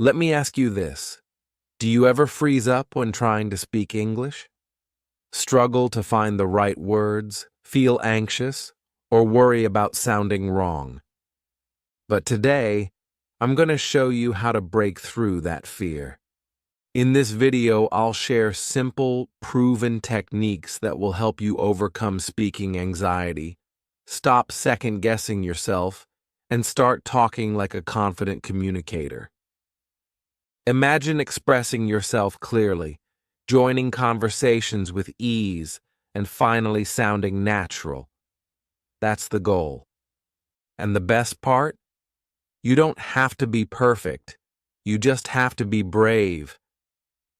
Let me ask you this. Do you ever freeze up when trying to speak English? Struggle to find the right words, feel anxious, or worry about sounding wrong? But today, I'm going to show you how to break through that fear. In this video, I'll share simple, proven techniques that will help you overcome speaking anxiety, stop second-guessing yourself, and start talking like a confident communicator. Imagine expressing yourself clearly, joining conversations with ease, and finally sounding natural. That's the goal. And the best part? You don't have to be perfect. You just have to be brave.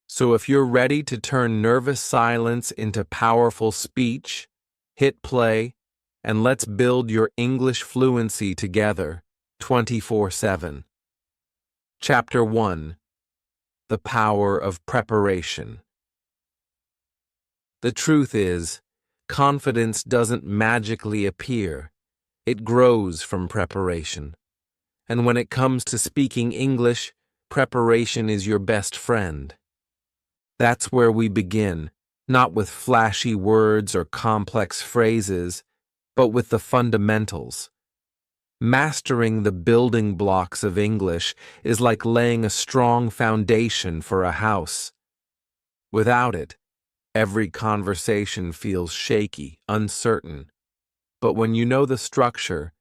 So if you're ready to turn nervous silence into powerful speech, hit play, and let's build your English fluency together, 24/7. Chapter 1. The Power of Preparation. The truth is, confidence doesn't magically appear. It grows from preparation. And when it comes to speaking English, preparation is your best friend. That's where we begin, not with flashy words or complex phrases, but with the fundamentals. Mastering the building blocks of English is like laying a strong foundation for a house. Without it, every conversation feels shaky, uncertain. But when you know the structure,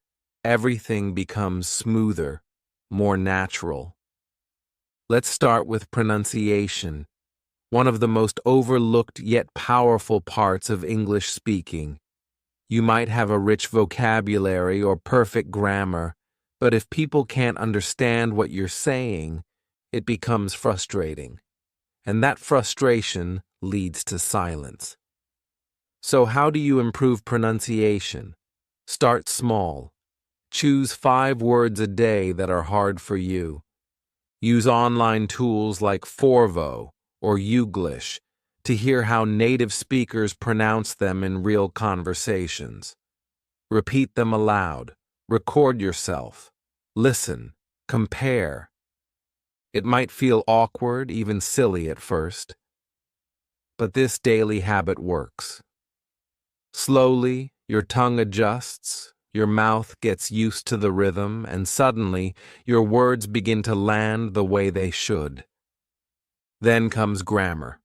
everything becomes smoother, more natural. Let's start with pronunciation, one of the most overlooked yet powerful parts of English speaking. You might have a rich vocabulary or perfect grammar, but if people can't understand what you're saying, it becomes frustrating. And that frustration leads to silence. So how do you improve pronunciation? Start small. Choose 5 words a day that are hard for you. Use online tools like Forvo or Youglish to hear how native speakers pronounce them in real conversations. Repeat them aloud. Record yourself. Listen. Compare. It might feel awkward, even silly at first, but this daily habit works. Slowly, your tongue adjusts, your mouth gets used to the rhythm, and suddenly, your words begin to land the way they should. Then comes grammar.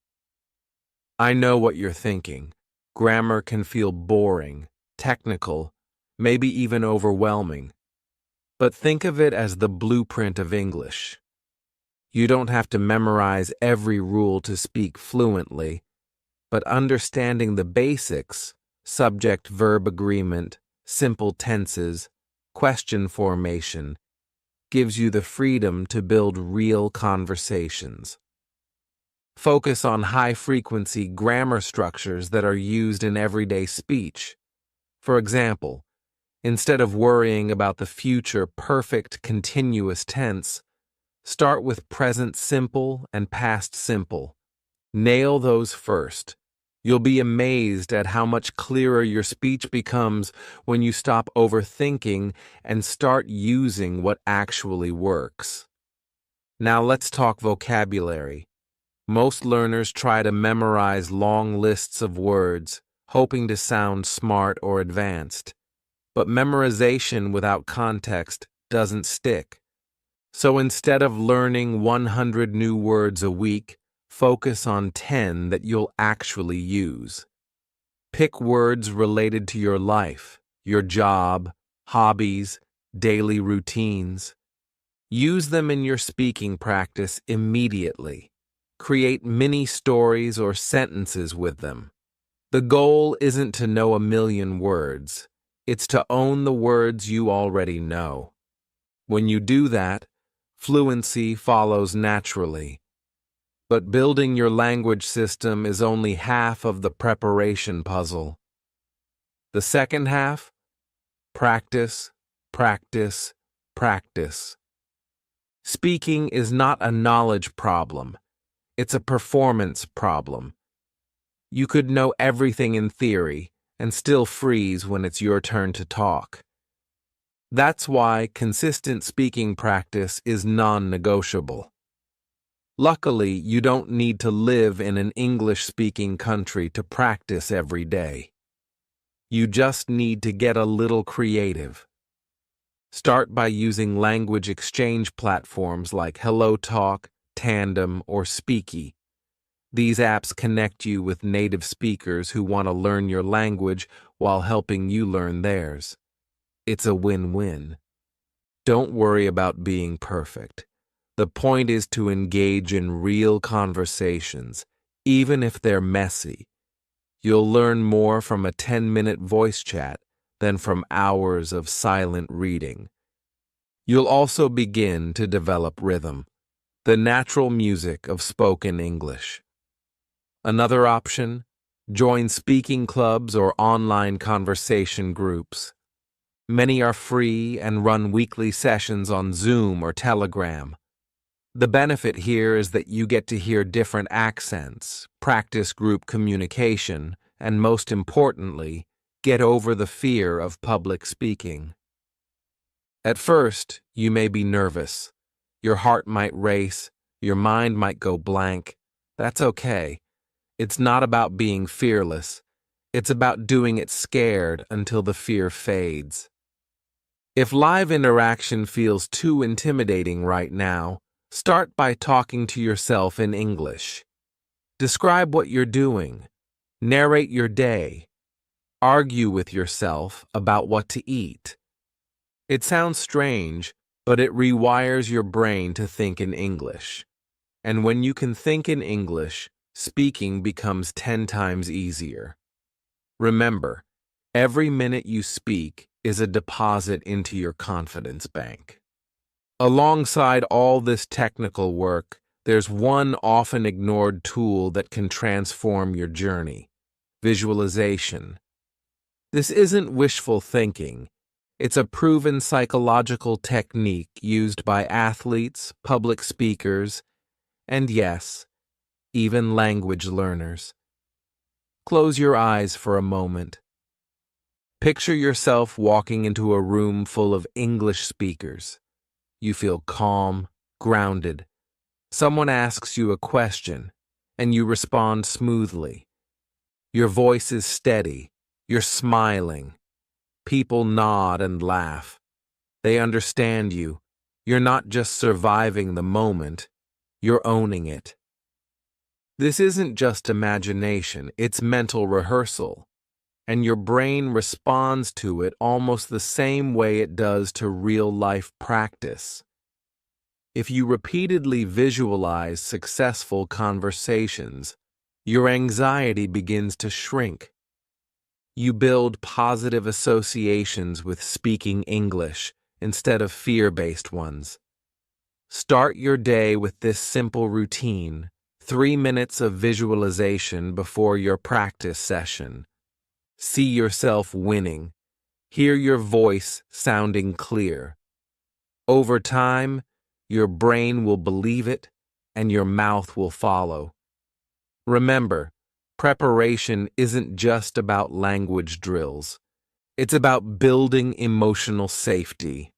I know what you're thinking. Grammar can feel boring, technical, maybe even overwhelming. But think of it as the blueprint of English. You don't have to memorize every rule to speak fluently, but understanding the basics, subject-verb agreement, simple tenses, question formation, gives you the freedom to build real conversations. Focus on high-frequency grammar structures that are used in everyday speech. For example, instead of worrying about the future perfect continuous tense, start with present simple and past simple. Nail those first. You'll be amazed at how much clearer your speech becomes when you stop overthinking and start using what actually works. Now let's talk vocabulary. Most learners try to memorize long lists of words, hoping to sound smart or advanced. But memorization without context doesn't stick. So instead of learning 100 new words a week, focus on 10 that you'll actually use. Pick words related to your life, your job, hobbies, daily routines. Use them in your speaking practice immediately. Create mini stories or sentences with them. The goal isn't to know a million words. It's to own the words you already know. When you do that, fluency follows naturally. But building your language system is only half of the preparation puzzle. The second half? Practice, practice, practice. Speaking is not a knowledge problem. It's a performance problem. You could know everything in theory and still freeze when it's your turn to talk. That's why consistent speaking practice is non-negotiable. Luckily, you don't need to live in an English-speaking country to practice every day. You just need to get a little creative. Start by using language exchange platforms like HelloTalk, Tandem, or Speaky. These apps connect you with native speakers who want to learn your language while helping you learn theirs. It's a win-win. Don't worry about being perfect. The point is to engage in real conversations, even if they're messy. You'll learn more from a 10-minute voice chat than from hours of silent reading. You'll also begin to develop rhythm, the natural music of spoken English. Another option, join speaking clubs or online conversation groups. Many are free and run weekly sessions on Zoom or Telegram. The benefit here is that you get to hear different accents, practice group communication, and most importantly, get over the fear of public speaking. At first, you may be nervous. Your heart might race, your mind might go blank. That's okay. It's not about being fearless. It's about doing it scared until the fear fades. If live interaction feels too intimidating right now, start by talking to yourself in English. Describe what you're doing. Narrate your day. Argue with yourself about what to eat. It sounds strange, but it rewires your brain to think in English. And when you can think in English, speaking becomes 10 times easier. Remember, every minute you speak is a deposit into your confidence bank. Alongside all this technical work, there's one often ignored tool that can transform your journey: visualization. This isn't wishful thinking. It's a proven psychological technique used by athletes, public speakers, and yes, even language learners. Close your eyes for a moment. Picture yourself walking into a room full of English speakers. You feel calm, grounded. Someone asks you a question, and you respond smoothly. Your voice is steady. You're smiling. People nod and laugh. They understand you. You're not just surviving the moment, you're owning it. This isn't just imagination, it's mental rehearsal. And your brain responds to it almost the same way it does to real-life practice. If you repeatedly visualize successful conversations, your anxiety begins to shrink. You build positive associations with speaking English instead of fear-based ones. Start your day with this simple routine: 3 minutes of visualization before your practice session. See yourself winning. Hear your voice sounding clear. Over time, your brain will believe it, and your mouth will follow. Remember, preparation isn't just about language drills. It's about building emotional safety.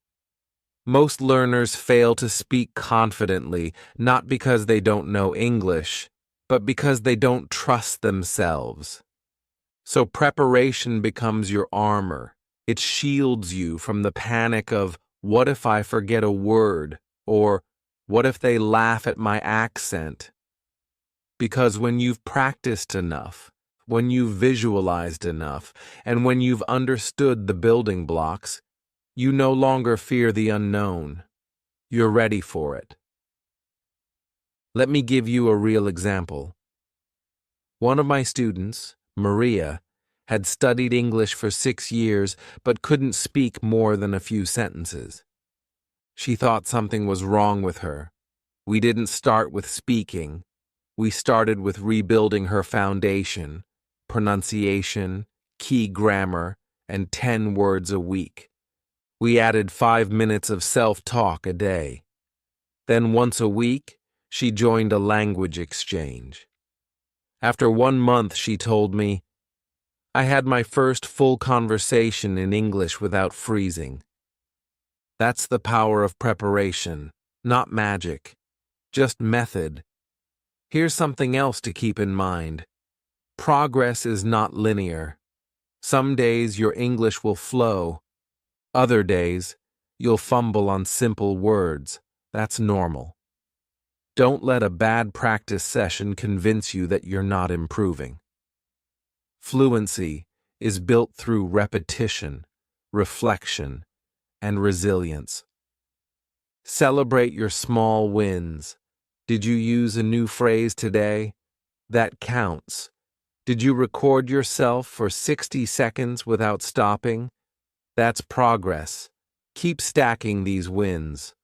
Most learners fail to speak confidently, not because they don't know English, but because they don't trust themselves. So preparation becomes your armor. It shields you from the panic of, what if I forget a word? Or, what if they laugh at my accent? Because when you've practiced enough, when you've visualized enough, and when you've understood the building blocks, you no longer fear the unknown. You're ready for it. Let me give you a real example. One of my students, Maria, had studied English for 6 years but couldn't speak more than a few sentences. She thought something was wrong with her. We didn't start with speaking. We started with rebuilding her foundation, pronunciation, key grammar, and 10 words a week. We added 5 minutes of self-talk a day. Then once a week, she joined a language exchange. After 1 month, she told me, I had my first full conversation in English without freezing. That's the power of preparation, not magic, just method Here's something else to keep in mind. Progress is not linear. Some days your English will flow. Other days, you'll fumble on simple words. That's normal. Don't let a bad practice session convince you that you're not improving. Fluency is built through repetition, reflection, and resilience. Celebrate your small wins. Did you use a new phrase today? That counts. Did you record yourself for 60 seconds without stopping? That's progress. Keep stacking these wins.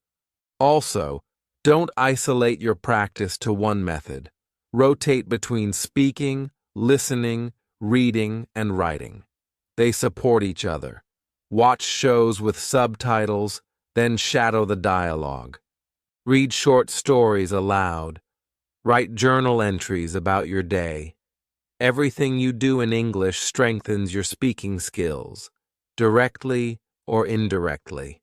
Also, don't isolate your practice to one method. Rotate between speaking, listening, reading, and writing. They support each other. Watch shows with subtitles, then shadow the dialogue. Read short stories aloud. Write journal entries about your day. Everything you do in English strengthens your speaking skills, directly or indirectly.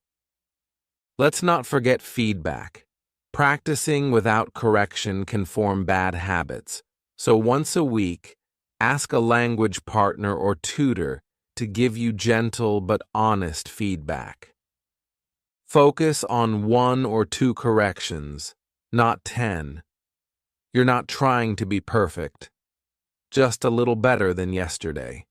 Let's not forget feedback. Practicing without correction can form bad habits, so once a week, ask a language partner or tutor to give you gentle but honest feedback. Focus on 1 or 2 corrections, not 10. You're not trying to be perfect, just a little better than yesterday.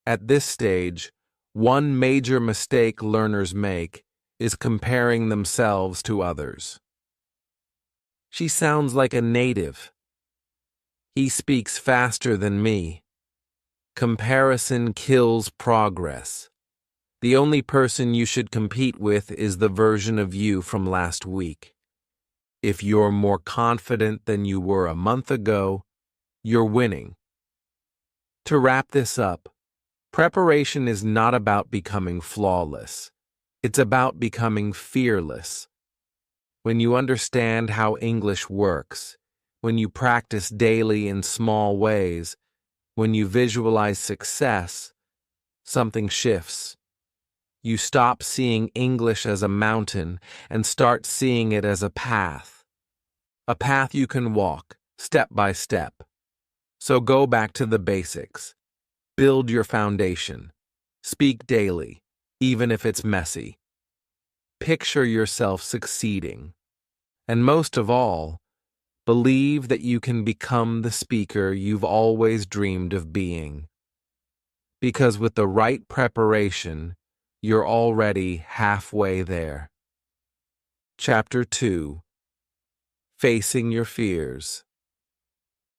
At this stage, one major mistake learners make is comparing themselves to others. She sounds like a native. He speaks faster than me. Comparison kills progress. The only person you should compete with is the version of you from last week. If you're more confident than you were a month ago, you're winning. To wrap this up, preparation is not about becoming flawless. It's about becoming fearless. When you understand how English works, when you practice daily in small ways, when you visualize success, something shifts. You stop seeing English as a mountain and start seeing it as a path you can walk, step by step. So go back to the basics. Build your foundation. Speak daily, even if it's messy. Picture yourself succeeding. And most of all, believe that you can become the speaker you've always dreamed of being. Because with the right preparation, you're already halfway there. Chapter 2. Facing Your Fears.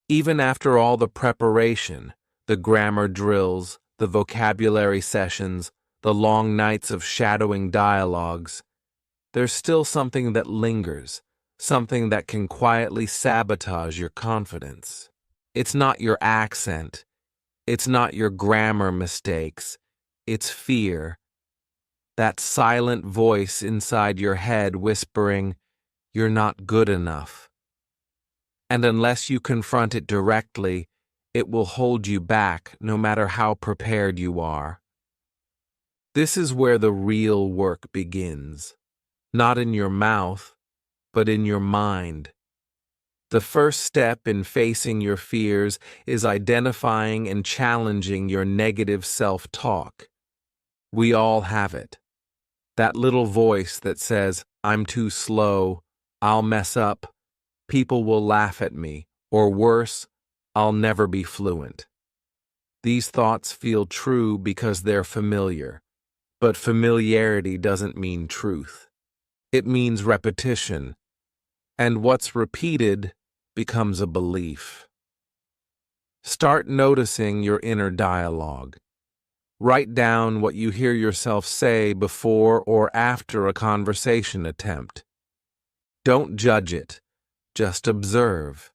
Even after all the preparation, the grammar drills, the vocabulary sessions, the long nights of shadowing dialogues, there's still something that lingers, something that can quietly sabotage your confidence. It's not your accent. It's not your grammar mistakes. It's fear. That silent voice inside your head whispering, "You're not good enough." And unless you confront it directly, it will hold you back no matter how prepared you are. This is where the real work begins. Not in your mouth, but in your mind. The first step in facing your fears is identifying and challenging your negative self-talk. We all have it. That little voice that says, "I'm too slow, I'll mess up, people will laugh at me," or worse, "I'll never be fluent." These thoughts feel true because they're familiar, but familiarity doesn't mean truth. It means repetition, and what's repeated becomes a belief. Start noticing your inner dialogue. Write down what you hear yourself say before or after a conversation attempt. Don't judge it, just observe.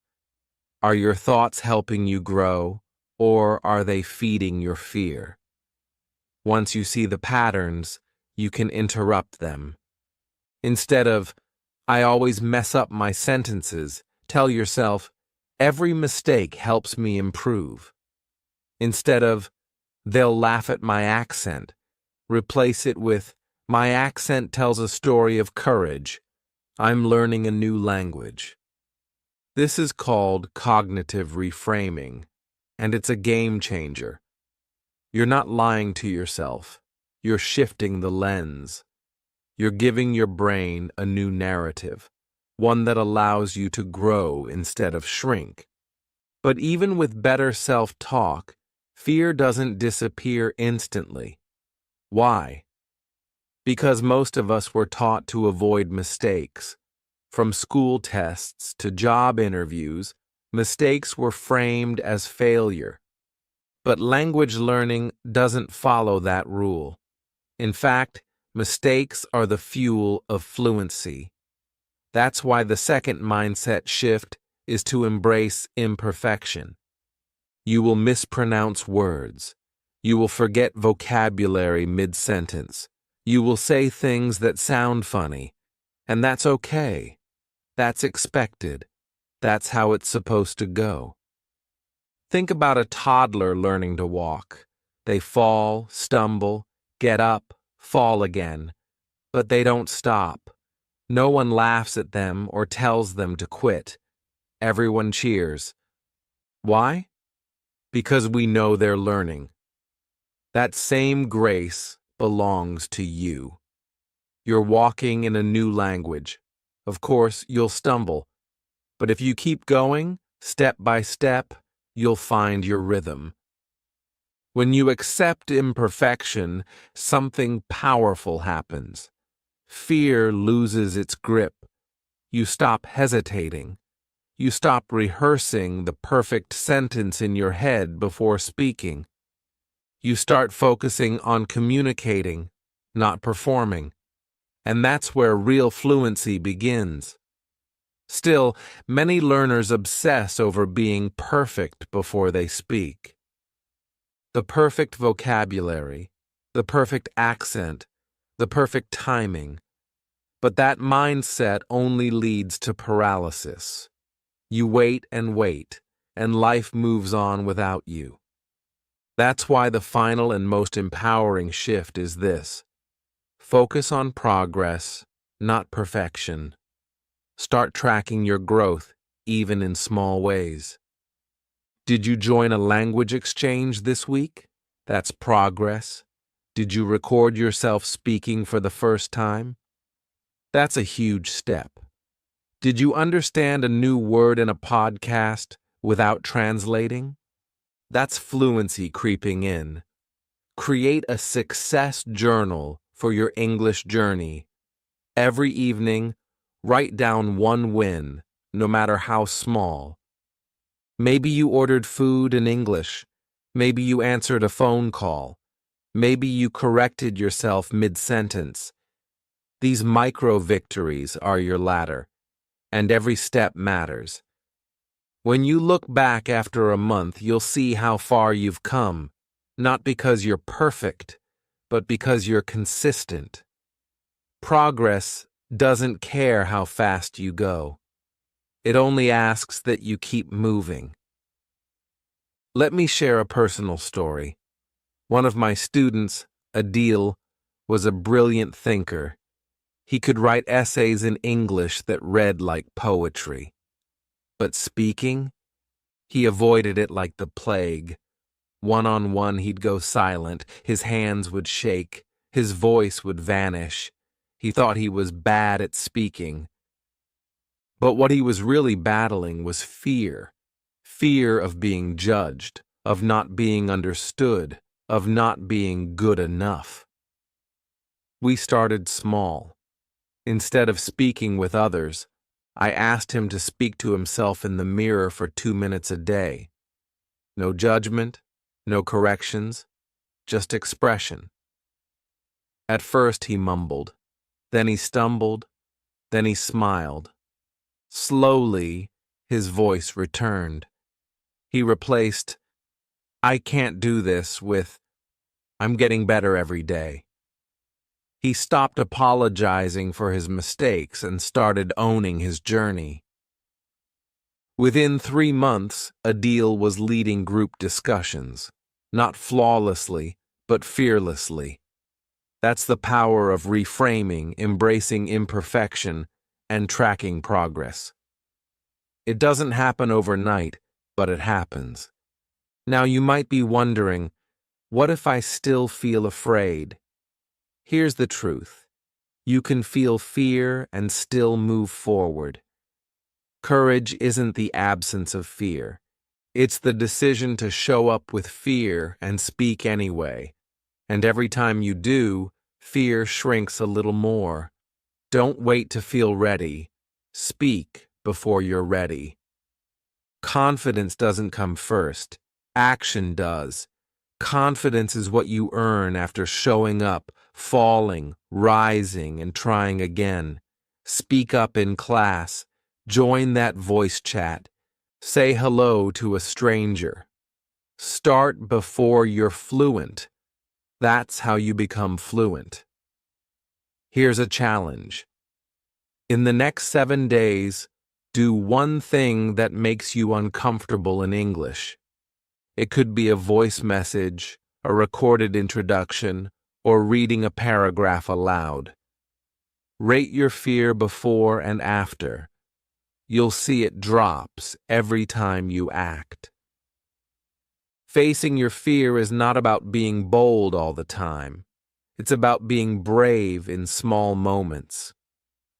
Are your thoughts helping you grow, or are they feeding your fear? Once you see the patterns, you can interrupt them. Instead of, "I always mess up my sentences," tell yourself, "Every mistake helps me improve." Instead of, "They'll laugh at my accent," replace it with, "My accent tells a story of courage. I'm learning a new language." This is called cognitive reframing, and it's a game changer. You're not lying to yourself. You're shifting the lens. You're giving your brain a new narrative, one that allows you to grow instead of shrink. But even with better self-talk, fear doesn't disappear instantly. Why? Because most of us were taught to avoid mistakes. From school tests to job interviews, mistakes were framed as failure. But language learning doesn't follow that rule. In fact, mistakes are the fuel of fluency. That's why the second mindset shift is to embrace imperfection. You will mispronounce words. You will forget vocabulary mid-sentence. You will say things that sound funny. And that's okay. That's expected. That's how it's supposed to go. Think about a toddler learning to walk. They fall, stumble, get up, fall again. But they don't stop. No one laughs at them or tells them to quit. Everyone cheers. Why? Because we know they're learning. That same grace belongs to you. You're walking in a new language. Of course, you'll stumble. But if you keep going, step by step, you'll find your rhythm. When you accept imperfection, something powerful happens. Fear loses its grip. You stop hesitating. You stop rehearsing the perfect sentence in your head before speaking. You start focusing on communicating, not performing. And that's where real fluency begins. Still, many learners obsess over being perfect before they speak. The perfect vocabulary, the perfect accent, the perfect timing. But that mindset only leads to paralysis. You wait, and life moves on without you. That's why the final and most empowering shift is this. Focus on progress, not perfection. Start tracking your growth, even in small ways. Did you join a language exchange this week? That's progress. Did you record yourself speaking for the first time? That's a huge step. Did you understand a new word in a podcast without translating? That's fluency creeping in. Create a success journal for your English journey. Every evening, write down one win, no matter how small. Maybe you ordered food in English. Maybe you answered a phone call. Maybe you corrected yourself mid-sentence. These micro-victories are your ladder, and every step matters. When you look back after a month, you'll see how far you've come, not because you're perfect, but because you're consistent. Progress doesn't care how fast you go. It only asks that you keep moving. Let me share a personal story. One of my students, Adil, was a brilliant thinker. He could write essays in English that read like poetry. But speaking? He avoided it like the plague. One-on-one, he'd go silent, his hands would shake, his voice would vanish. He thought he was bad at speaking. But what he was really battling was fear. Fear of being judged, of not being understood, of not being good enough. We started small. Instead of speaking with others, I asked him to speak to himself in the mirror for 2 minutes a day. No judgment, no corrections, just expression. At first he mumbled, then he stumbled, then he smiled. Slowly, his voice returned. He replaced, "I can't do this," with, "I'm getting better every day." He stopped apologizing for his mistakes and started owning his journey. Within 3 months, Adil was leading group discussions, not flawlessly, but fearlessly. That's the power of reframing, embracing imperfection, and tracking progress. It doesn't happen overnight, but it happens. Now you might be wondering, what if I still feel afraid? Here's the truth. You can feel fear and still move forward. Courage isn't the absence of fear. It's the decision to show up with fear and speak anyway. And every time you do, fear shrinks a little more. Don't wait to feel ready. Speak before you're ready. Confidence doesn't come first. Action does. Confidence is what you earn after showing up, falling, rising, and trying again. Speak up in class. Join that voice chat. Say hello to a stranger. Start before you're fluent. That's how you become fluent. Here's a challenge. In the next 7 days, do one thing that makes you uncomfortable in English. It could be a voice message, a recorded introduction, or reading a paragraph aloud. Rate your fear before and after. You'll see it drops every time you act. Facing your fear is not about being bold all the time. It's about being brave in small moments.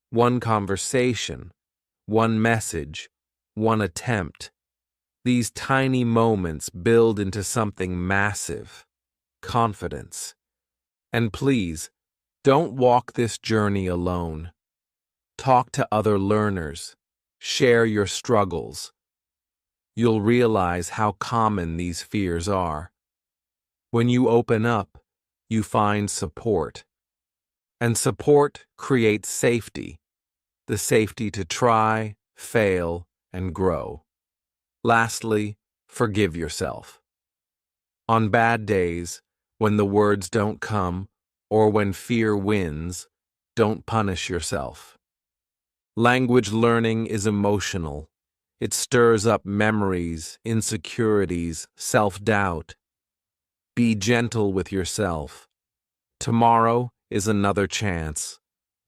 One conversation, one message, one attempt. These tiny moments build into something massive, confidence. And please, don't walk this journey alone. Talk to other learners. Share your struggles. You'll realize how common these fears are. When you open up, you find support. And support creates safety. The safety to try, fail, and grow. Lastly, forgive yourself. On bad days, when the words don't come, or when fear wins, don't punish yourself. Language learning is emotional. It stirs up memories, insecurities, self-doubt. Be gentle with yourself. Tomorrow is another chance.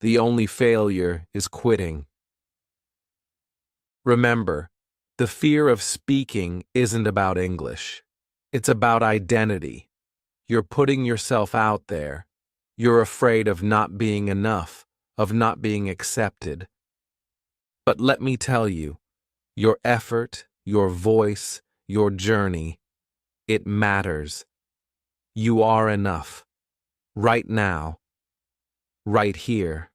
The only failure is quitting. Remember, the fear of speaking isn't about English. It's about identity. You're putting yourself out there. You're afraid of not being enough, of not being accepted. But let me tell you, your effort, your voice, your journey, it matters. You are enough. Right now. Right here.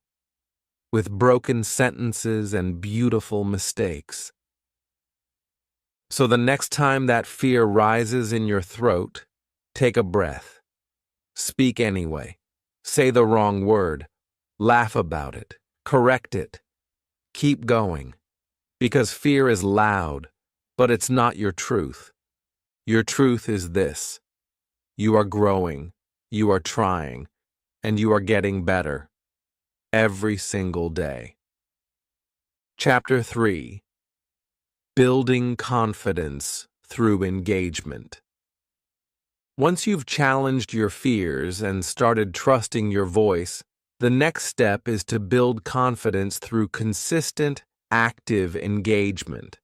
With broken sentences and beautiful mistakes. So the next time that fear rises in your throat, take a breath. Speak anyway. Say the wrong word. Laugh about it. Correct it. Keep going. Because fear is loud, but it's not your truth. Your truth is this. You are growing. You are trying. And you are getting better. Every single day. Chapter 3. Building confidence through engagement. Once you've challenged your fears and started trusting your voice, the next step is to build confidence through consistent, active engagement.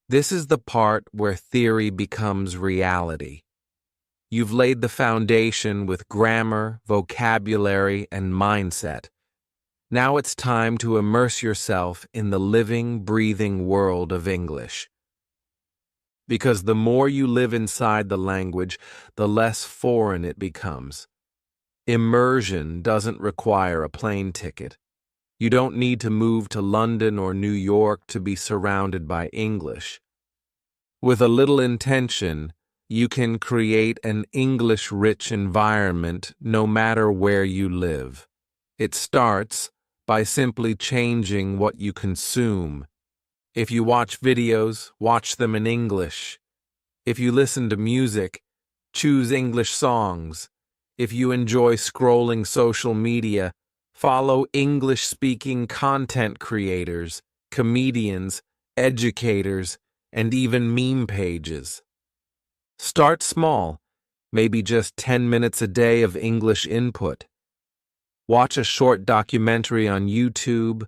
This is the part where theory becomes reality. You've laid the foundation with grammar, vocabulary, and mindset. Now it's time to immerse yourself in the living, breathing world of English. Because the more you live inside the language, the less foreign it becomes. Immersion doesn't require a plane ticket. You don't need to move to London or New York to be surrounded by English. With a little intention, you can create an English-rich environment no matter where you live. It starts by simply changing what you consume. If you watch videos, watch them in English. If you listen to music, choose English songs. If you enjoy scrolling social media, follow English-speaking content creators, comedians, educators, and even meme pages. Start small, maybe just 10 minutes a day of English input. Watch a short documentary on YouTube,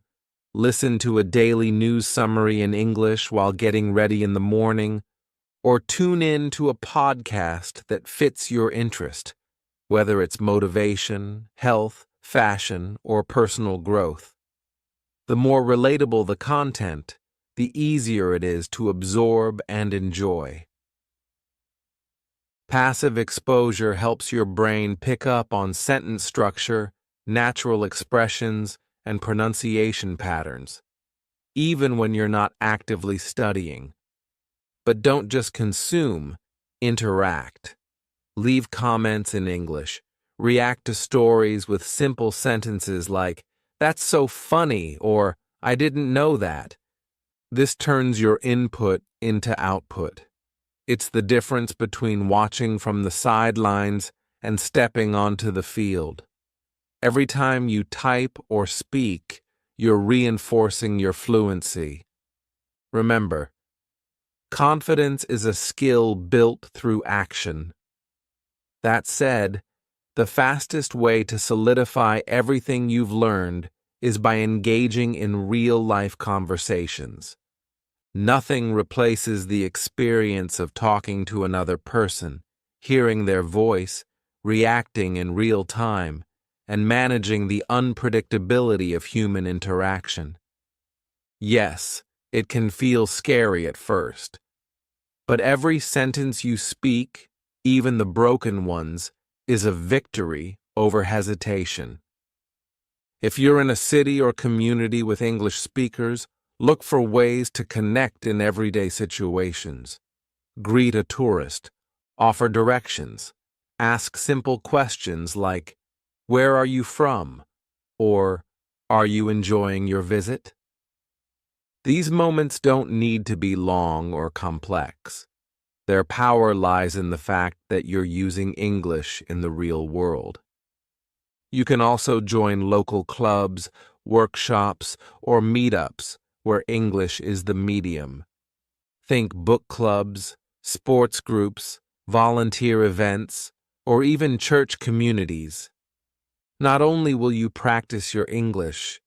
listen to a daily news summary in English while getting ready in the morning, or tune in to a podcast that fits your interest, whether it's motivation, health, fashion, or personal growth. The more relatable the content, the easier it is to absorb and enjoy. Passive exposure helps your brain pick up on sentence structure, natural expressions, and pronunciation patterns, even when you're not actively studying. But don't just consume, interact. Leave comments in English. React to stories with simple sentences like, "That's so funny," or "I didn't know that." This turns your input into output. It's the difference between watching from the sidelines and stepping onto the field. Every time you type or speak, you're reinforcing your fluency. Remember, confidence is a skill built through action. That said, the fastest way to solidify everything you've learned is by engaging in real-life conversations. Nothing replaces the experience of talking to another person, hearing their voice, reacting in real time, and managing the unpredictability of human interaction. Yes, it can feel scary at first, but every sentence you speak, even the broken ones, is a victory over hesitation. If you're in a city or community with English speakers, look for ways to connect in everyday situations. Greet a tourist, offer directions, ask simple questions like, "Where are you from?" or "Are you enjoying your visit?" These moments don't need to be long or complex. Their power lies in the fact that you're using English in the real world. You can also join local clubs, workshops, or meetups where English is the medium. Think book clubs, sports groups, volunteer events, or even church communities. Not only will you practice your English,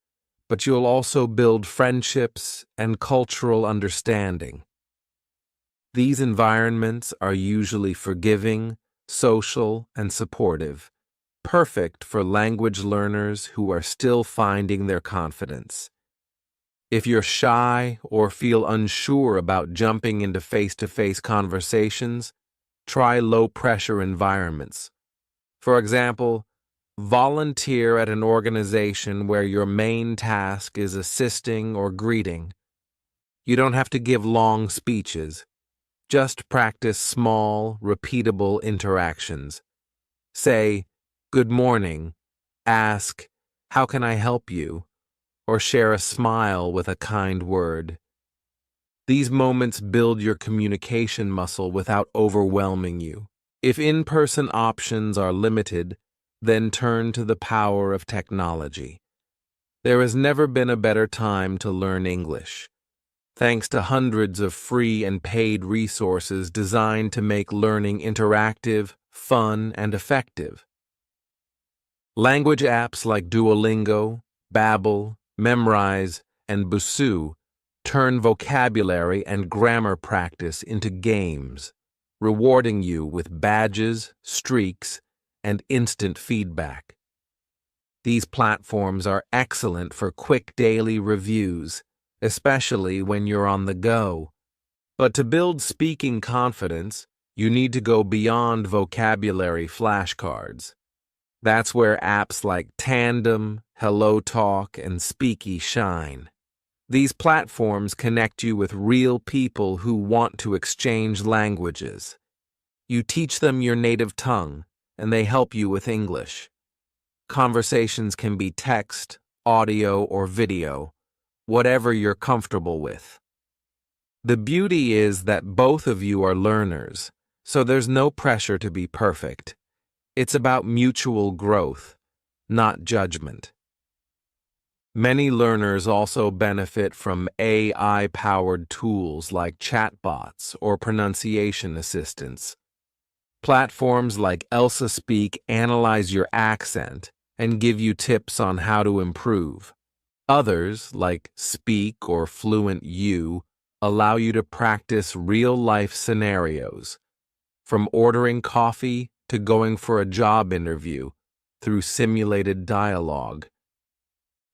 but you'll also build friendships and cultural understanding. These environments are usually forgiving, social, and supportive, perfect for language learners who are still finding their confidence. If you're shy or feel unsure about jumping into face-to-face conversations, try low-pressure environments. For example, volunteer at an organization where your main task is assisting or greeting. You don't have to give long speeches. Just practice small, repeatable interactions. Say, "Good morning," ask, "How can I help you?" or share a smile with a kind word. These moments build your communication muscle without overwhelming you. If in-person options are limited, then turn to the power of technology. There has never been a better time to learn English. Thanks to hundreds of free and paid resources designed to make learning interactive, fun, and effective. Language apps like Duolingo, Babbel, Memrise, and Busuu turn vocabulary and grammar practice into games, rewarding you with badges, streaks, and instant feedback. These platforms are excellent for quick daily reviews, especially when you're on the go. But to build speaking confidence, you need to go beyond vocabulary flashcards. That's where apps like Tandem, HelloTalk, and Speaky shine. These platforms connect you with real people who want to exchange languages. You teach them your native tongue, and they help you with English. Conversations can be text, audio, or video, whatever you're comfortable with. The beauty is that both of you are learners, so there's no pressure to be perfect. It's about mutual growth, not judgment. Many learners also benefit from AI-powered tools like chatbots or pronunciation assistants. Platforms like Elsa Speak analyze your accent and give you tips on how to improve. Others, like Speak or Fluent You, allow you to practice real-life scenarios, from ordering coffee to going for a job interview, through simulated dialogue.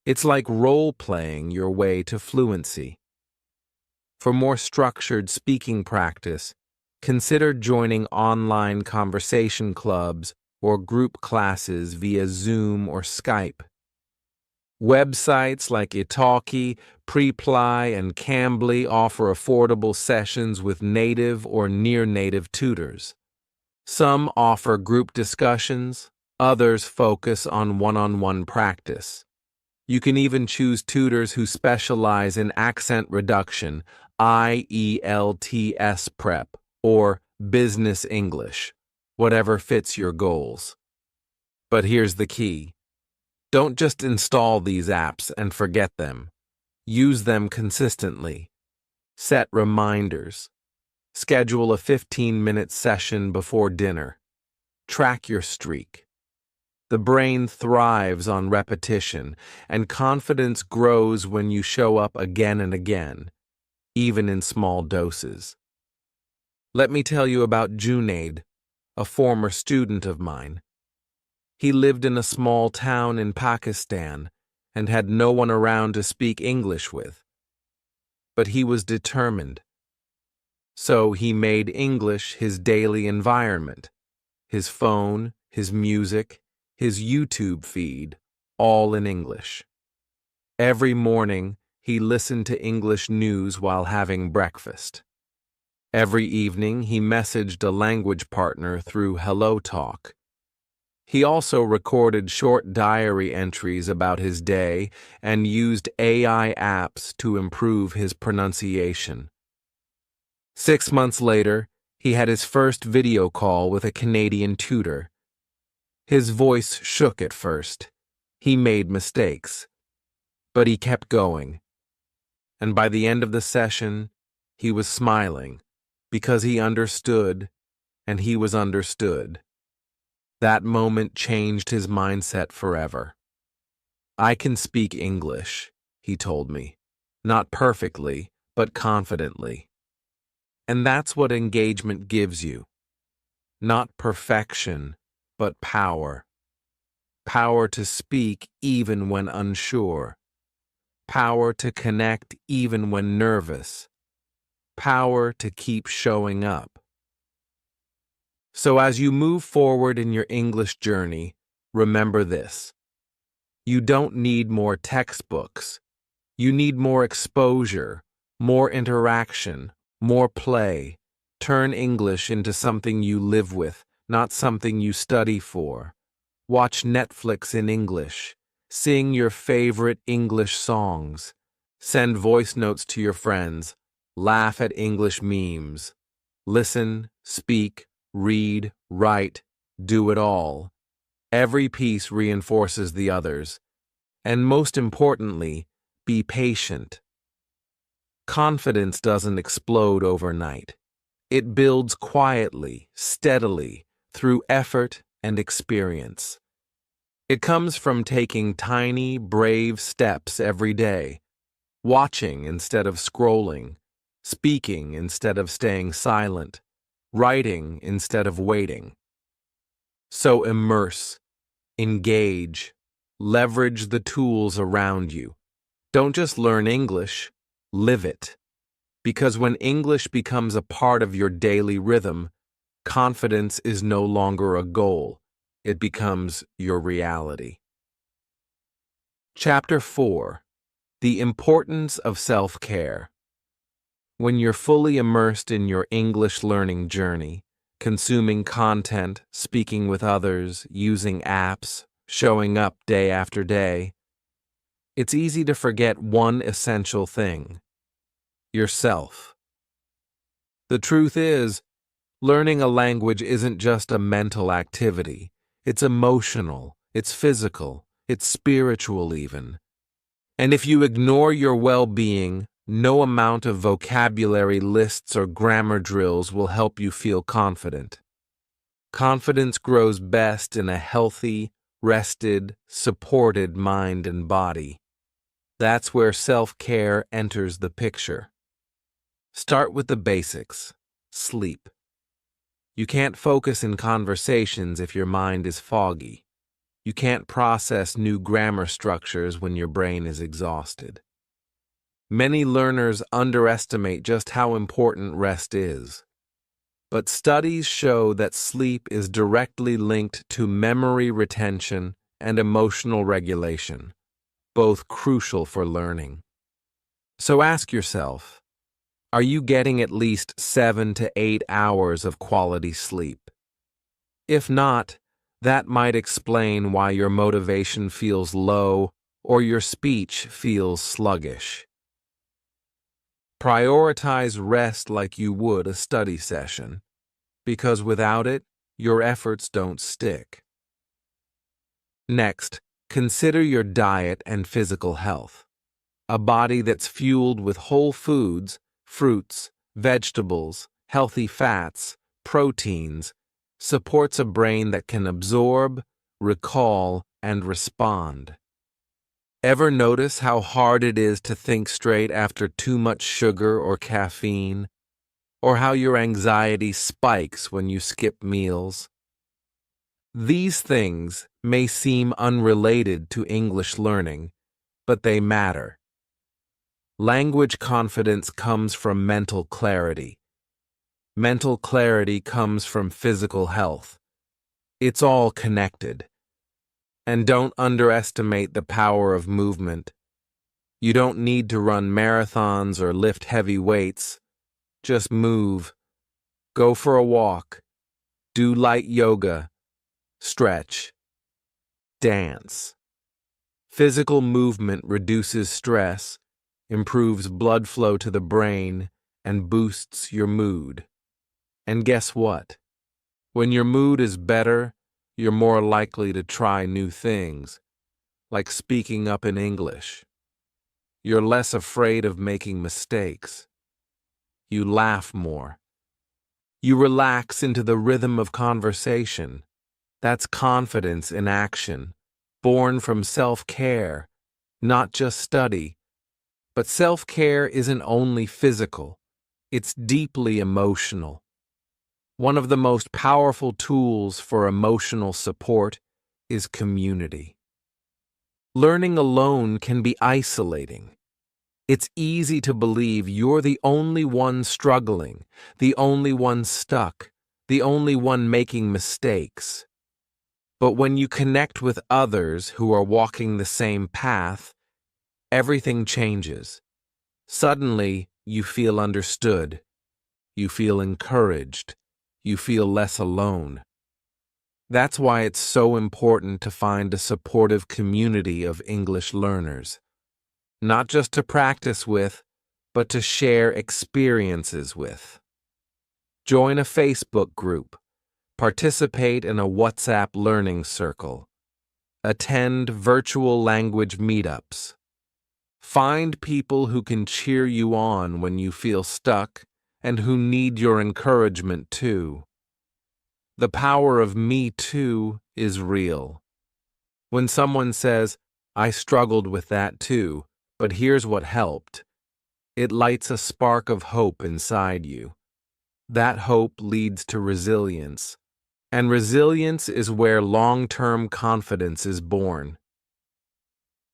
It's like role-playing your way to fluency. For more structured speaking practice, consider joining online conversation clubs or group classes via Zoom or Skype. Websites like Italki, Preply, and Cambly offer affordable sessions with native or near-native tutors. Some offer group discussions, others focus on one-on-one practice. You can even choose tutors who specialize in accent reduction, IELTS prep, or business English, whatever fits your goals. But here's the key. Don't just install these apps and forget them. Use them consistently. Set reminders. Schedule a 15-minute session before dinner. Track your streak. The brain thrives on repetition, and confidence grows when you show up again and again, even in small doses. Let me tell you about Junaid, a former student of mine. He lived in a small town in Pakistan and had no one around to speak English with. But he was determined. So he made English his daily environment, his phone, his music, his YouTube feed, all in English. Every morning, he listened to English news while having breakfast. Every evening, he messaged a language partner through Hello Talk. He also recorded short diary entries about his day and used AI apps to improve his pronunciation. 6 months later, he had his first video call with a Canadian tutor. His voice shook at first. He made mistakes. But he kept going. And by the end of the session, he was smiling because he understood and he was understood. That moment changed his mindset forever. I can speak English, he told me. Not perfectly, but confidently. And that's what engagement gives you. Not perfection, but power. Power to speak even when unsure. Power to connect even when nervous. Power to keep showing up. So as you move forward in your English journey, remember this. You don't need more textbooks. You need more exposure, more interaction, more play. Turn English into something you live with, not something you study for. Watch Netflix in English. Sing your favorite English songs. Send voice notes to your friends. Laugh at English memes. Listen, speak, read, write, do it all. Every piece reinforces the others. And most importantly, be patient. Confidence doesn't explode overnight. It builds quietly, steadily, through effort and experience. It comes from taking tiny, brave steps every day, watching instead of scrolling, speaking instead of staying silent, writing instead of waiting. So immerse, engage, leverage the tools around you. Don't just learn English, live it. Because when English becomes a part of your daily rhythm, confidence is no longer a goal. It becomes your reality. Chapter 4. The Importance of Self-Care. When you're fully immersed in your English learning journey, consuming content, speaking with others, using apps, showing up day after day, it's easy to forget one essential thing: yourself. The truth is, learning a language isn't just a mental activity. It's emotional, it's physical, it's spiritual even. And if you ignore your well-being, no amount of vocabulary lists or grammar drills will help you feel confident. Confidence grows best in a healthy, rested, supported mind and body. That's where self-care enters the picture. Start with the basics. Sleep. You can't focus in conversations if your mind is foggy. You can't process new grammar structures when your brain is exhausted. Many learners underestimate just how important rest is. But studies show that sleep is directly linked to memory retention and emotional regulation, both crucial for learning. So ask yourself, are you getting at least 7 to 8 hours of quality sleep? If not, that might explain why your motivation feels low or your speech feels sluggish. Prioritize rest like you would a study session, because without it, your efforts don't stick. Next, consider your diet and physical health. A body that's fueled with whole foods, fruits, vegetables, healthy fats, proteins, supports a brain that can absorb, recall, and respond. Ever notice how hard it is to think straight after too much sugar or caffeine? Or how your anxiety spikes when you skip meals? These things may seem unrelated to English learning, but they matter. Language confidence comes from mental clarity. Mental clarity comes from physical health. It's all connected. And don't underestimate the power of movement. You don't need to run marathons or lift heavy weights. Just move. Go for a walk. Do light yoga. Stretch. Dance. Physical movement reduces stress, improves blood flow to the brain, and boosts your mood. And guess what? When your mood is better, you're more likely to try new things, like speaking up in English. You're less afraid of making mistakes. You laugh more. You relax into the rhythm of conversation. That's confidence in action, born from self-care, not just study. But self-care isn't only physical, it's deeply emotional. One of the most powerful tools for emotional support is community. Learning alone can be isolating. It's easy to believe you're the only one struggling, the only one stuck, the only one making mistakes. But when you connect with others who are walking the same path, everything changes. Suddenly, you feel understood. You feel encouraged. You feel less alone. That's why it's so important to find a supportive community of English learners. Not just to practice with, but to share experiences with. Join a Facebook group. Participate in a WhatsApp learning circle. Attend virtual language meetups. Find people who can cheer you on when you feel stuck and who need your encouragement too. The power of me too is real. When someone says, I struggled with that too, but here's what helped, it lights a spark of hope inside you. That hope leads to resilience. And resilience is where long-term confidence is born.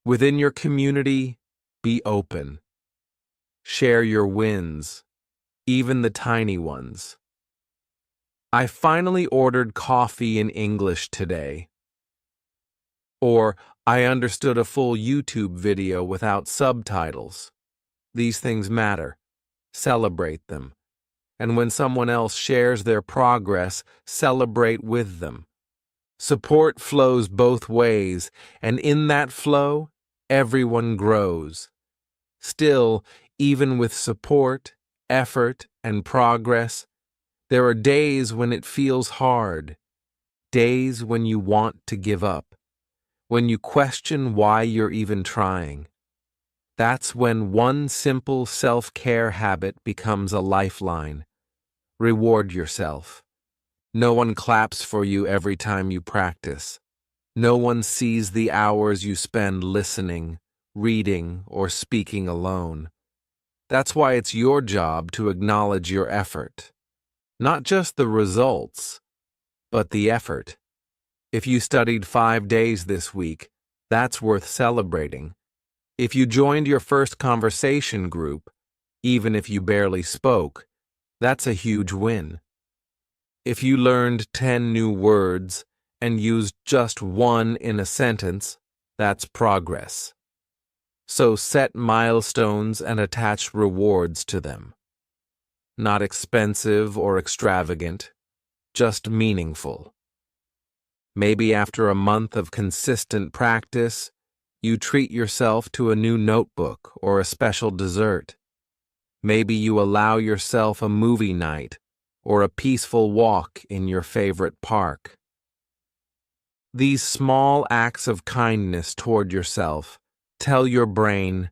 Within your community, be open. Share your wins, even the tiny ones. I finally ordered coffee in English today. Or, I understood a full YouTube video without subtitles. These things matter. Celebrate them. And when someone else shares their progress, celebrate with them. Support flows both ways, and in that flow, everyone grows. Still, even with support, effort, and progress, there are days when it feels hard, days when you want to give up, when you question why you're even trying. That's when one simple self-care habit becomes a lifeline. Reward yourself. No one claps for you every time you practice. No one sees the hours you spend listening, reading, or speaking alone. That's why it's your job to acknowledge your effort. Not just the results, but the effort. If you studied 5 days this week, that's worth celebrating. If you joined your first conversation group, even if you barely spoke, that's a huge win. If you learned 10 new words and used just one in a sentence, that's progress. So set milestones and attach rewards to them. Not expensive or extravagant, just meaningful. Maybe after a month of consistent practice, you treat yourself to a new notebook or a special dessert. Maybe you allow yourself a movie night or a peaceful walk in your favorite park. These small acts of kindness toward yourself tell your brain,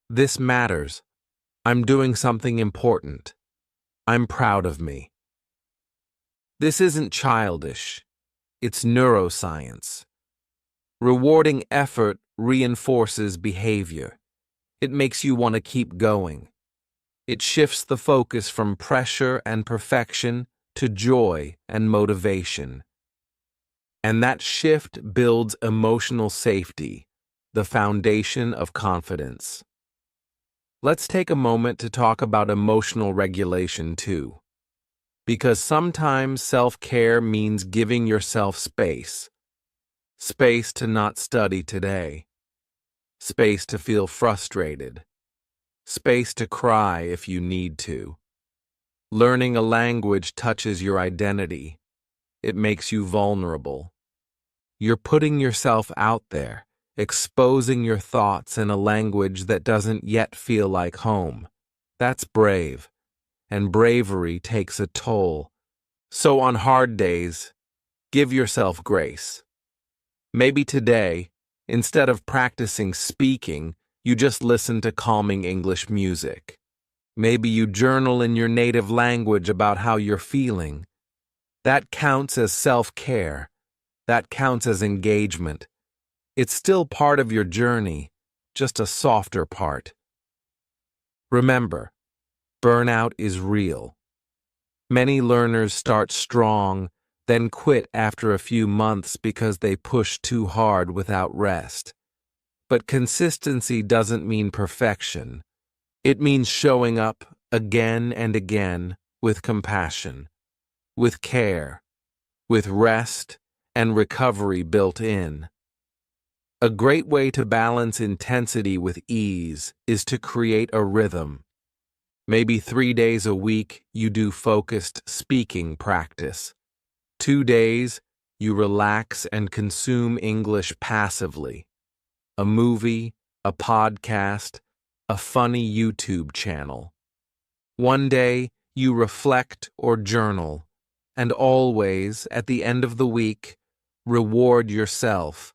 this matters. I'm doing something important. I'm proud of me. This isn't childish. It's neuroscience. Rewarding effort reinforces behavior. It makes you want to keep going. It shifts the focus from pressure and perfection to joy and motivation. And that shift builds emotional safety, the foundation of confidence. Let's take a moment to talk about emotional regulation too. Because sometimes self-care means giving yourself space. Space to not study today. Space to feel frustrated. Space to cry if you need to. Learning a language touches your identity. It makes you vulnerable. You're putting yourself out there, exposing your thoughts in a language that doesn't yet feel like home. That's brave, and bravery takes a toll. So on hard days, give yourself grace. Maybe today, instead of practicing speaking, you just listen to calming English music. Maybe you journal in your native language about how you're feeling. That counts as self-care. That counts as engagement. It's still part of your journey, just a softer part. Remember, burnout is real. Many learners start strong, then quit after a few months because they push too hard without rest. But consistency doesn't mean perfection. It means showing up again and again with compassion, with care, with rest and recovery built in. A great way to balance intensity with ease is to create a rhythm. Maybe 3 days a week you do focused speaking practice. 2 days you relax and consume English passively. A movie, a podcast, a funny YouTube channel. 1 day you reflect or journal, and always, at the end of the week, reward yourself.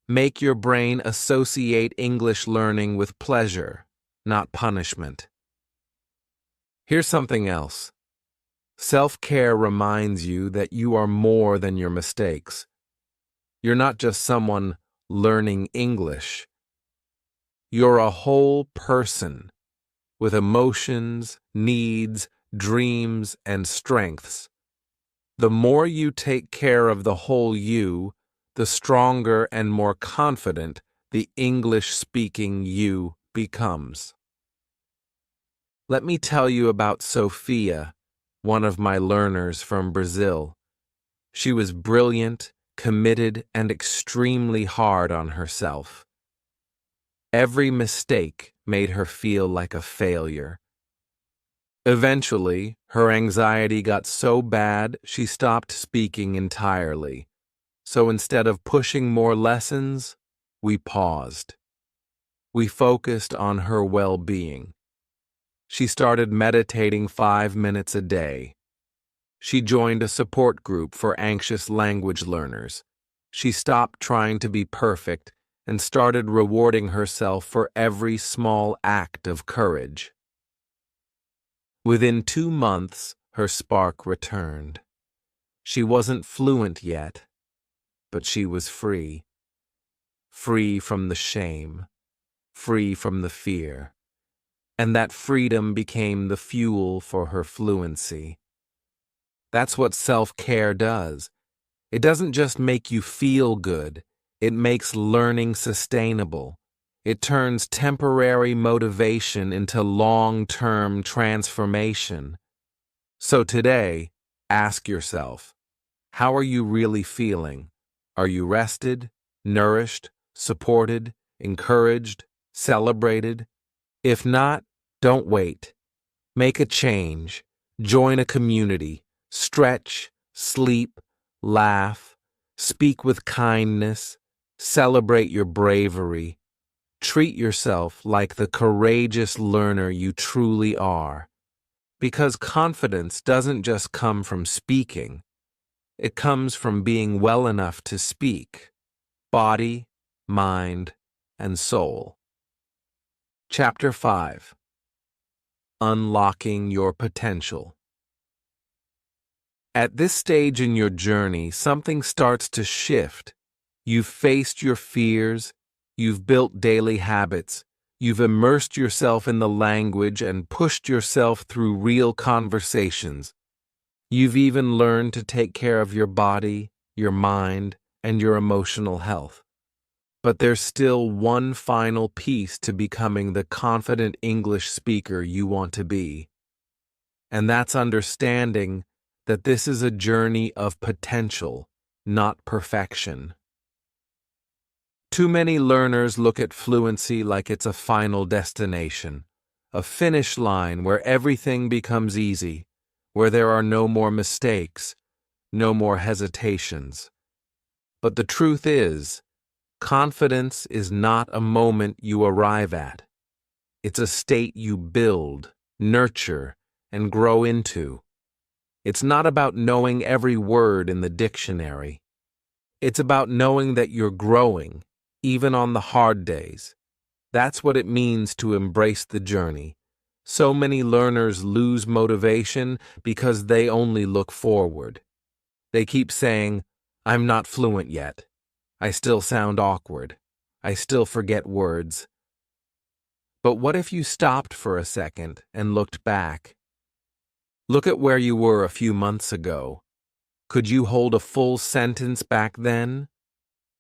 Make your brain associate English learning with pleasure, not punishment. Here's something else. Self-care reminds you that you are more than your mistakes. You're not just someone learning English. You're a whole person with emotions, needs, dreams, and strengths. The more you take care of the whole you, the stronger and more confident the English-speaking you becomes. Let me tell you about Sophia, one of my learners from Brazil. She was brilliant, committed, and extremely hard on herself. Every mistake made her feel like a failure. Eventually, her anxiety got so bad she stopped speaking entirely. So instead of pushing more lessons, we paused. We focused on her well-being. She started meditating 5 minutes a day. She joined a support group for anxious language learners. She stopped trying to be perfect and started rewarding herself for every small act of courage. Within 2 months, her spark returned. She wasn't fluent yet, but she was free. Free from the shame. free from the fear. And that freedom became the fuel for her fluency. That's what self-care does. It doesn't just make you feel good, it makes learning sustainable. It turns temporary motivation into long-term transformation. So today, ask yourself, how are you really feeling? Are you rested, nourished, supported, encouraged, celebrated? If not, don't wait. Make a change. Join a community. Stretch, sleep, laugh, speak with kindness, celebrate your bravery. Treat yourself like the courageous learner you truly are. Because confidence doesn't just come from speaking, it comes from being well enough to speak. Body, mind, and soul. Chapter 5. Unlocking your potential. At this stage in your journey, something starts to shift. You've faced your fears, you've built daily habits, you've immersed yourself in the language and pushed yourself through real conversations. You've even learned to take care of your body, your mind, and your emotional health. But there's still one final piece to becoming the confident English speaker you want to be. And that's understanding that this is a journey of potential, not perfection. Too many learners look at fluency like it's a final destination, a finish line where everything becomes easy, where there are no more mistakes, no more hesitations. But the truth is, confidence is not a moment you arrive at. It's a state you build, nurture, and grow into. It's not about knowing every word in the dictionary. It's about knowing that you're growing, even on the hard days. That's what it means to embrace the journey. So many learners lose motivation because they only look forward. They keep saying, "I'm not fluent yet. I still sound awkward. I still forget words." But what if you stopped for a second and looked back? Look at where you were a few months ago. Could you hold a full sentence back then?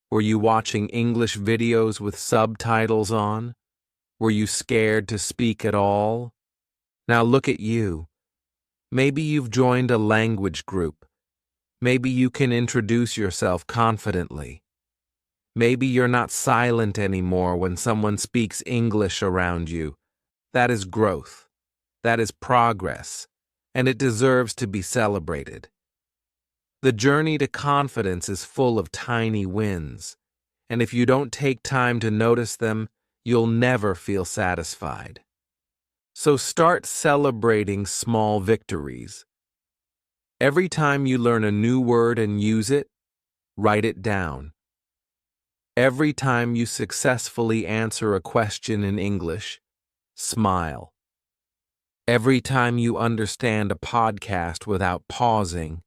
Were you watching English videos with subtitles on? Were you scared to speak at all? Now look at you. Maybe you've joined a language group. Maybe you can introduce yourself confidently. Maybe you're not silent anymore when someone speaks English around you. That is growth. That is progress. And it deserves to be celebrated. The journey to confidence is full of tiny wins, and if you don't take time to notice them, you'll never feel satisfied. So start celebrating small victories. Every time you learn a new word and use it, write it down. Every time you successfully answer a question in English, smile. Every time you understand a podcast without pausing,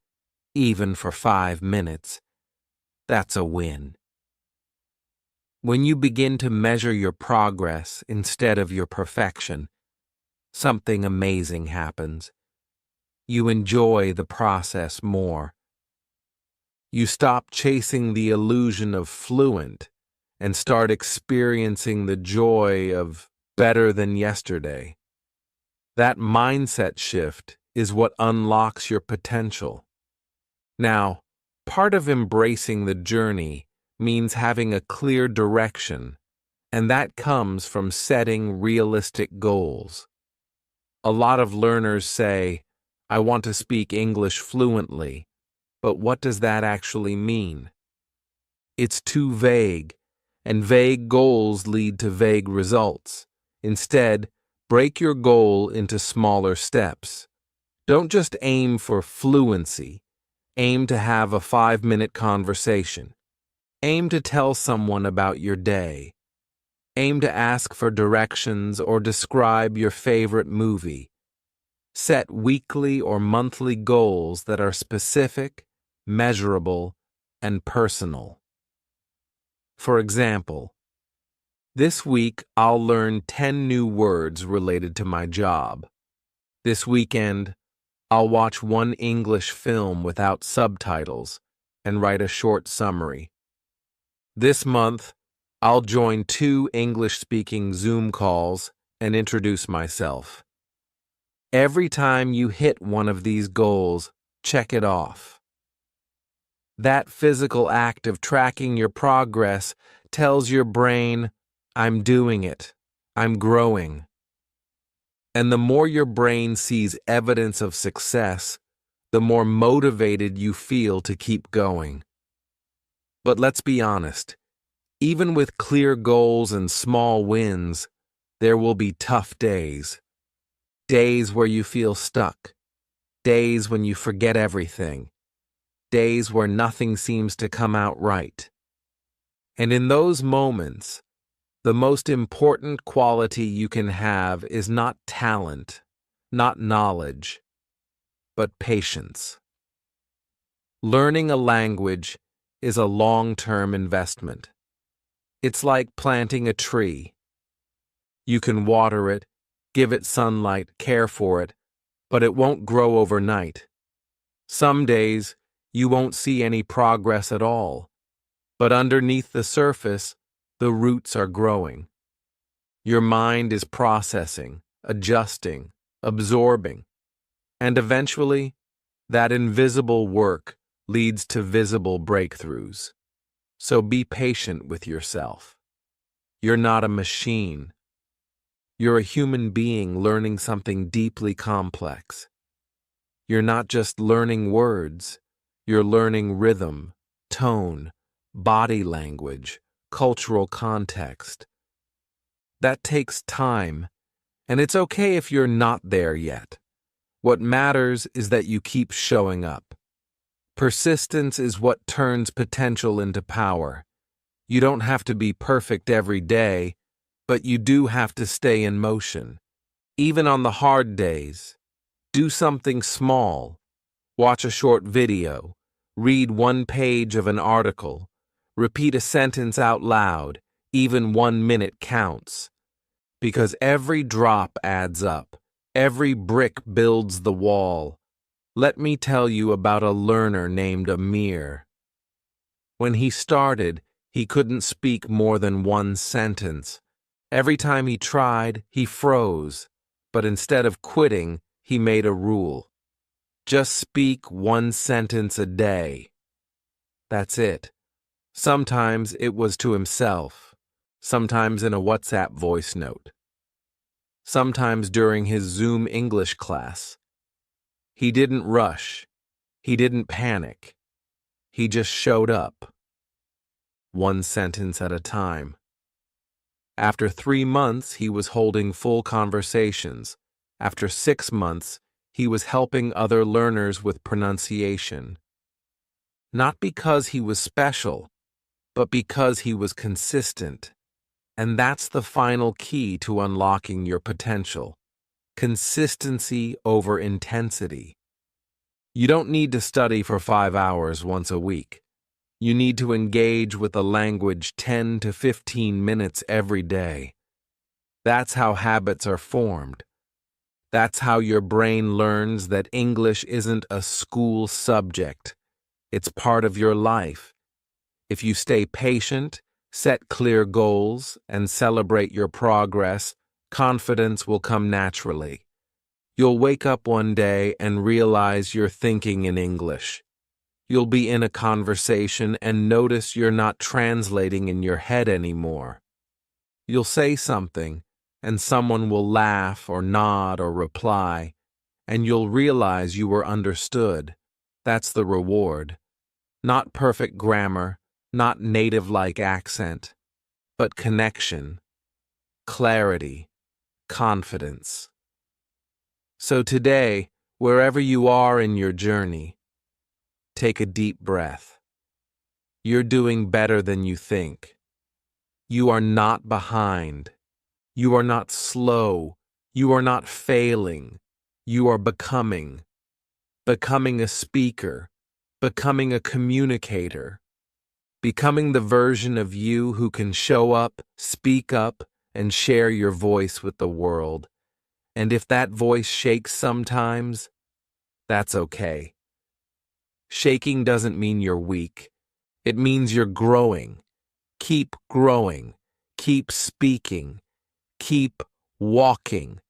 even for 5 minutes, that's a win. When you begin to measure your progress instead of your perfection, something amazing happens. You enjoy the process more. You stop chasing the illusion of fluent and start experiencing the joy of better than yesterday. That mindset shift is what unlocks your potential. Now, part of embracing the journey means having a clear direction, and that comes from setting realistic goals. A lot of learners say, "I want to speak English fluently," but what does that actually mean? It's too vague, and vague goals lead to vague results. Instead, break your goal into smaller steps. Don't just aim for fluency. Aim to have a 5-minute conversation. Aim to tell someone about your day. Aim to ask for directions or describe your favorite movie. Set weekly or monthly goals that are specific, measurable, and personal. For example, This week, I'll learn 10 new words related to my job. This weekend, I'll watch one English film without subtitles and write a short summary. This month, I'll join 2 English-speaking Zoom calls and introduce myself. Every time you hit one of these goals, check it off. That physical act of tracking your progress tells your brain, I'm doing it, I'm growing. And the more your brain sees evidence of success, the more motivated you feel to keep going. But let's be honest, even with clear goals and small wins, there will be tough days. Days where you feel stuck. Days when you forget everything. Days where nothing seems to come out right. And in those moments, the most important quality you can have is not talent, not knowledge, but patience. Learning a language is a long-term investment. It's like planting a tree. You can water it, give it sunlight, care for it, but it won't grow overnight. Some days, you won't see any progress at all, but underneath the surface, the roots are growing. Your mind is processing, adjusting, absorbing, and eventually, that invisible work leads to visible breakthroughs. So be patient with yourself. You're not a machine. You're a human being learning something deeply complex. You're not just learning words, you're learning rhythm, tone, body language, cultural context. That takes time, and it's okay if you're not there yet. What matters is that you keep showing up. Persistence is what turns potential into power. You don't have to be perfect every day, but you do have to stay in motion. Even on the hard days, do something small. Watch a short video, read one page of an article, repeat a sentence out loud, even 1 minute counts. Because every drop adds up, every brick builds the wall. Let me tell you about a learner named Amir. When he started, he couldn't speak more than 1 sentence. Every time he tried, he froze, but instead of quitting, he made a rule. Just speak 1 sentence a day. That's it. Sometimes it was to himself, sometimes in a WhatsApp voice note, sometimes during his Zoom English class. He didn't rush. He didn't panic. He just showed up. 1 sentence at a time. After 3 months, he was holding full conversations. After 6 months, he was helping other learners with pronunciation. Not because he was special, but because he was consistent. And that's the final key to unlocking your potential. Consistency over intensity. You don't need to study for 5 hours once a week. You need to engage with the language 10 to 15 minutes every day. That's how habits are formed. That's how your brain learns that English isn't a school subject. It's part of your life. If you stay patient, set clear goals, and celebrate your progress, confidence will come naturally. You'll wake up one day and realize you're thinking in English. You'll be in a conversation and notice you're not translating in your head anymore. You'll say something, and someone will laugh or nod or reply, and you'll realize you were understood. That's the reward. Not perfect grammar, not native-like accent, but connection, clarity, confidence. So today, wherever you are in your journey, take a deep breath. You're doing better than you think. You are not behind. You are not slow. You are not failing. You are becoming. Becoming a speaker. Becoming a communicator. becoming the version of you who can show up, speak up, and share your voice with the world. And if that voice shakes sometimes, that's okay. Shaking doesn't mean you're weak. It means you're growing. Keep growing. Keep speaking. Keep walking.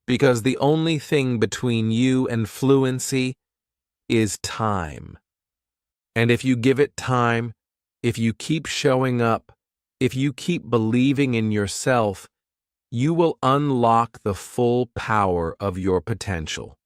Because the only thing between you and fluency is time. And if you give it time, if you keep showing up, if you keep believing in yourself, you will unlock the full power of your potential.